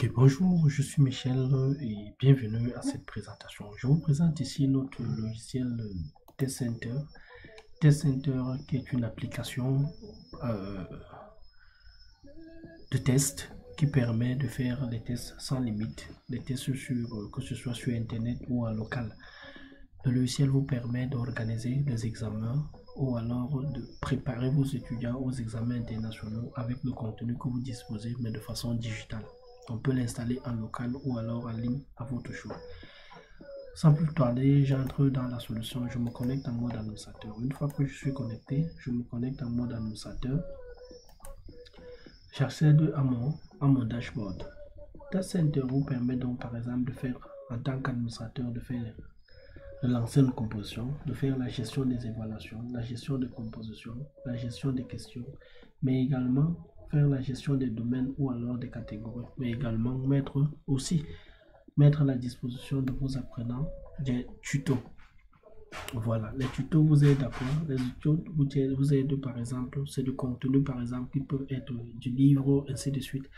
Ok, bonjour, je suis Michel et bienvenue à cette présentation. Je vous présente ici notre logiciel Test Center. Test Center qui est une application de test qui permet de faire des tests sans limite, des tests que ce soit sur Internet ou en local. Le logiciel vous permet d'organiser des examens ou alors de préparer vos étudiants aux examens internationaux avec le contenu que vous disposez, mais de façon digitale. On peut l'installer en local ou alors en ligne à votre choix. Sans plus tarder, j'entre dans la solution. Je me connecte en mode administrateur. Une fois que je suis connecté, je me connecte en mode administrateur. J'accède à mon dashboard. Test Center vous permet donc par exemple de faire, en tant qu'administrateur, de lancer une composition, de faire la gestion des évaluations, la gestion des compositions, la gestion des questions, mais également faire la gestion des domaines ou alors des catégories, mais également mettre à la disposition de vos apprenants des tutos. Voilà, les tutos vous aident à quoi? Les tutos vous aident par exemple, c'est du contenu par exemple qui peut être du livre, ainsi de suite,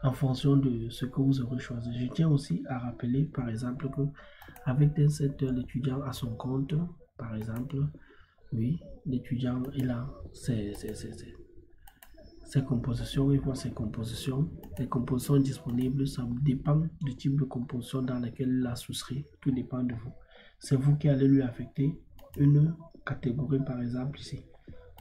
en fonction de ce que vous aurez choisi. Je tiens aussi à rappeler par exemple que avec Test Center, l'étudiant a son compte, par exemple, oui, l'étudiant il a ses compositions, il voit ses compositions. Les compositions disponibles, ça dépend du type de composition dans laquelle il a souscrit. Tout dépend de vous. C'est vous qui allez lui affecter une catégorie, par exemple, ici.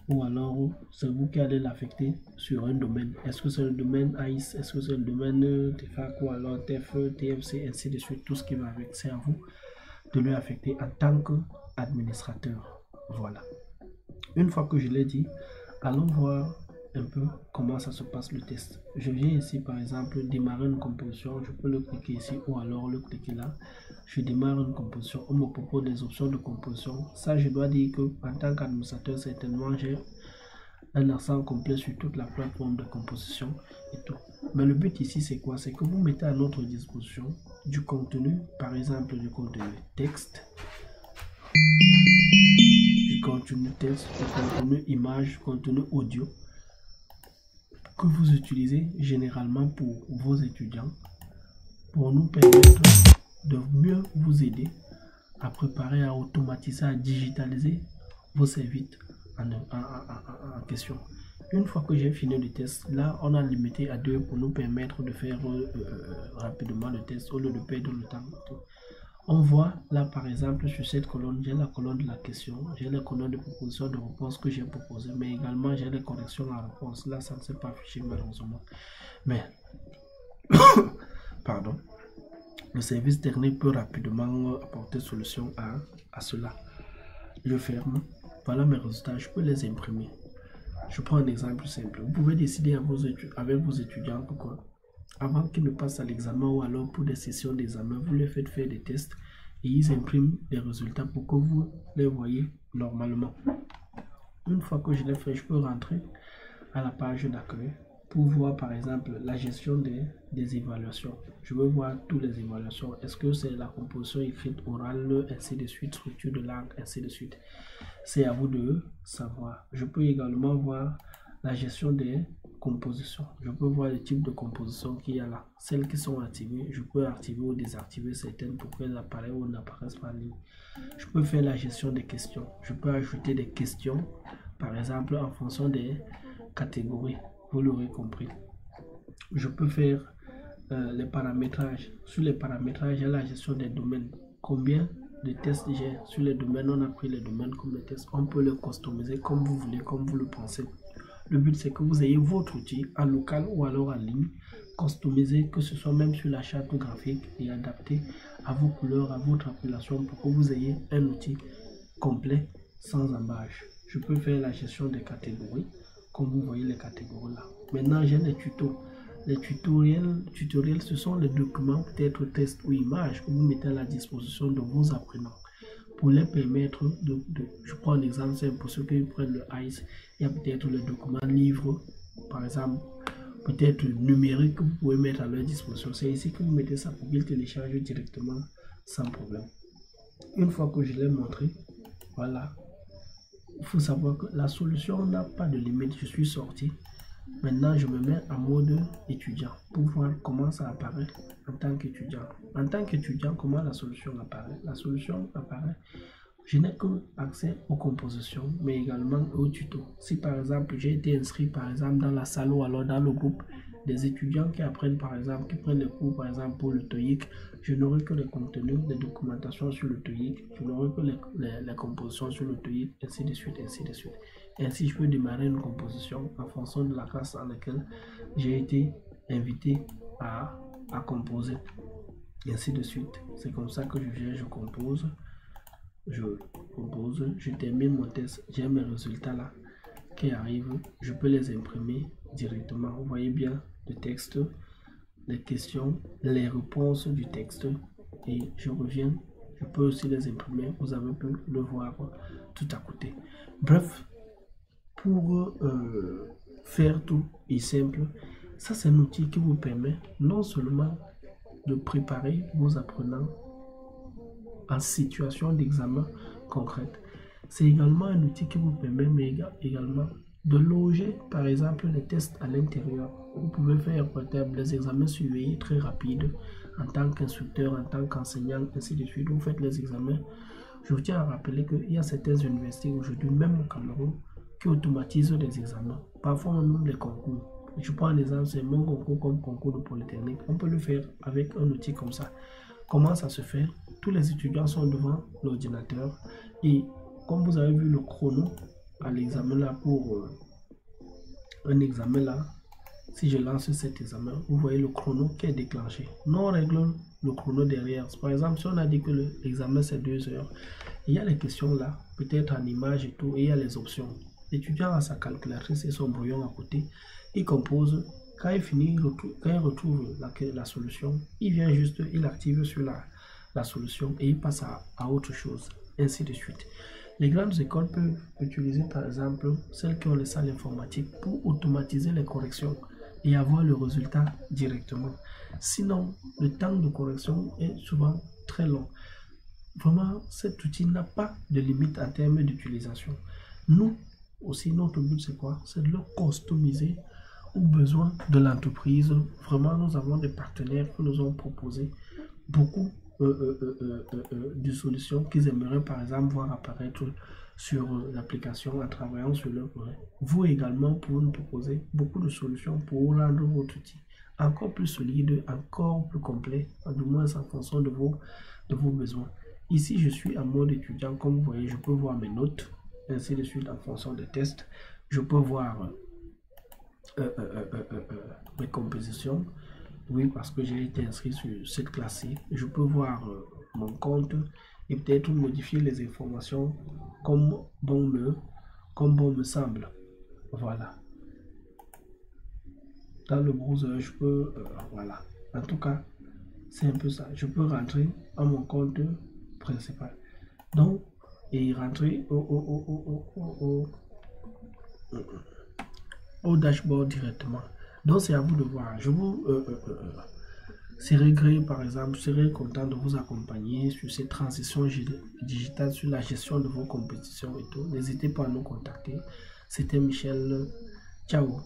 Ou alors, c'est vous qui allez l'affecter sur un domaine. Est-ce que c'est le domaine AIS? Est-ce que c'est le domaine TFAC ou alors TFE, TFC, ainsi de suite. Tout ce qui va avec, c'est à vous de lui affecter en tant qu'administrateur. Voilà. Une fois que je l'ai dit, allons voir un peu comment ça se passe le test. Je viens ici par exemple démarrer une composition, je peux le cliquer ici ou alors le cliquer là. Je démarre une composition, on me propose des options de composition. Ça, je dois dire que en tant qu'administrateur, certainement j'ai un accent complet sur toute la plateforme de composition et tout. Mais le but ici c'est quoi? C'est que vous mettez à notre disposition du contenu, par exemple du contenu texte, du contenu texte, du contenu image, contenu audio, que vous utilisez généralement pour vos étudiants, pour nous permettre de mieux vous aider à préparer, à automatiser, à digitaliser vos services en question. Une fois que j'ai fini le test, là on a limité à 2 pour nous permettre de faire rapidement le test au lieu de perdre le temps. On voit là par exemple sur cette colonne, j'ai la colonne de la question, j'ai la colonne de proposition de réponse que j'ai proposé, mais également j'ai les corrections à réponse. Là ça ne s'est pas affiché malheureusement. Mais, pardon, le service technique peut rapidement apporter solution à cela. Je ferme, voilà mes résultats, je peux les imprimer. Je prends un exemple simple. Vous pouvez décider avec vos étudiants que quoi, avant qu'ils ne passent à l'examen ou alors pour des sessions d'examen, vous les faites faire des tests et ils impriment les résultats pour que vous les voyez normalement. Une fois que je l'ai fait, je peux rentrer à la page d'accueil pour voir par exemple la gestion des évaluations. Je veux voir toutes les évaluations. Est-ce que c'est la composition écrite, orale, ainsi de suite, structure de langue, ainsi de suite. C'est à vous de savoir. Je peux également voir la gestion des compositions. Je peux voir le type de composition qu'il y a là. Celles qui sont activées, je peux activer ou désactiver certaines pour qu'elles apparaissent ou n'apparaissent pas en ligne. Je peux faire la gestion des questions. Je peux ajouter des questions, par exemple en fonction des catégories. Vous l'aurez compris. Je peux faire les paramétrages. Sur les paramétrages, j'ai la gestion des domaines. Combien de tests j'ai sur les domaines? On a pris les domaines comme les tests. On peut le customiser comme vous voulez, comme vous le pensez. Le but, c'est que vous ayez votre outil en local ou alors en ligne, customisé, que ce soit même sur la charte graphique et adapté à vos couleurs, à votre appellation pour que vous ayez un outil complet sans embâche. Je peux faire la gestion des catégories, comme vous voyez les catégories là. Maintenant, j'ai les tutos. Les tutoriels, ce sont les documents, peut-être tests ou images que vous mettez à la disposition de vos apprenants pour les permettre je prends un exemple simple pour ceux qui prennent le AIS. Il y a peut-être le document livre, par exemple, peut-être numérique que vous pouvez mettre à leur disposition. C'est ici que vous mettez ça pour qu'ils téléchargent directement sans problème. Une fois que je l'ai montré, voilà. Il faut savoir que la solution n'a pas de limite. Je suis sorti. Maintenant, je me mets en mode étudiant pour voir comment ça apparaît en tant qu'étudiant. En tant qu'étudiant, comment la solution apparaît? La solution apparaît, je n'ai que accès aux compositions, mais également aux tutos. Si par exemple, j'ai été inscrit par exemple dans la salle ou alors dans le groupe des étudiants qui apprennent par exemple, qui prennent des cours par exemple pour le TOEIC, je n'aurai que les contenus, les documentations sur le TOEIC, je n'aurai que les compositions sur le TOEIC, ainsi de suite, ainsi de suite. Ainsi, je peux démarrer une composition en fonction de la classe dans laquelle j'ai été invité à composer, ainsi de suite. C'est comme ça que je compose, je termine mon test, j'ai mes résultats là qui arrivent, je peux les imprimer directement. Vous voyez bien le texte, les questions, les réponses du texte, et je reviens, je peux aussi les imprimer, vous avez pu le voir tout à côté. Bref, pour faire tout est simple, ça c'est un outil qui vous permet non seulement de préparer vos apprenants en situation d'examen concrète, c'est également un outil qui vous permet également de loger par exemple les tests à l'intérieur. Vous pouvez faire peut-être des examens surveillés très rapides en tant qu'instructeur, en tant qu'enseignant, ainsi de suite. Vous faites les examens. Je vous tiens à rappeler qu'il y a certaines universités aujourd'hui, même au Cameroun, qui automatisent les examens. Parfois, on ouvre les concours. Je prends un exemple, c'est mon concours comme concours de Polytechnique. On peut le faire avec un outil comme ça. Comment ça se fait? Tous les étudiants sont devant l'ordinateur et comme vous avez vu le chrono à l'examen là pour un examen là, si je lance cet examen, vous voyez le chrono qui est déclenché. Nous on règle le chrono derrière. Par exemple, si on a dit que l'examen c'est 2 heures, il y a les questions là, peut-être en image et tout, et il y a les options. L'étudiant a sa calculatrice et son brouillon à côté, il compose. Quand il finit, quand il retrouve la solution, il vient juste, il active sur la solution et il passe à autre chose, ainsi de suite. Les grandes écoles peuvent utiliser par exemple celles qui ont les salles informatiques pour automatiser les corrections et avoir le résultat directement. Sinon, le temps de correction est souvent très long. Vraiment, cet outil n'a pas de limite en termes d'utilisation. Nous, aussi, notre but c'est quoi? C'est de le customiser aux besoins de l'entreprise. Vraiment, nous avons des partenaires qui nous ont proposé beaucoup de solutions qu'ils aimeraient par exemple voir apparaître sur l'application en travaillant sur leur projet. Vous également pouvez nous proposer beaucoup de solutions pour rendre votre outil encore plus solide, encore plus complet, du moins en fonction de vos besoins. Ici, je suis en mode étudiant. Comme vous voyez, je peux voir mes notes, ainsi de suite en fonction des tests. Je peux voir mes compositions. Oui, parce que j'ai été inscrit sur cette classe-ci. Je peux voir mon compte et peut-être modifier les informations comme bon me semble. Voilà. Dans le browser, je peux... voilà. En tout cas, c'est un peu ça. Je peux rentrer à mon compte principal. Donc, et rentrer au dashboard directement. Donc, c'est à vous de voir. Je vous serais gré, par exemple, je serais content de vous accompagner sur ces transitions digitales, sur la gestion de vos compétitions et tout. N'hésitez pas à nous contacter. C'était Michel. Ciao.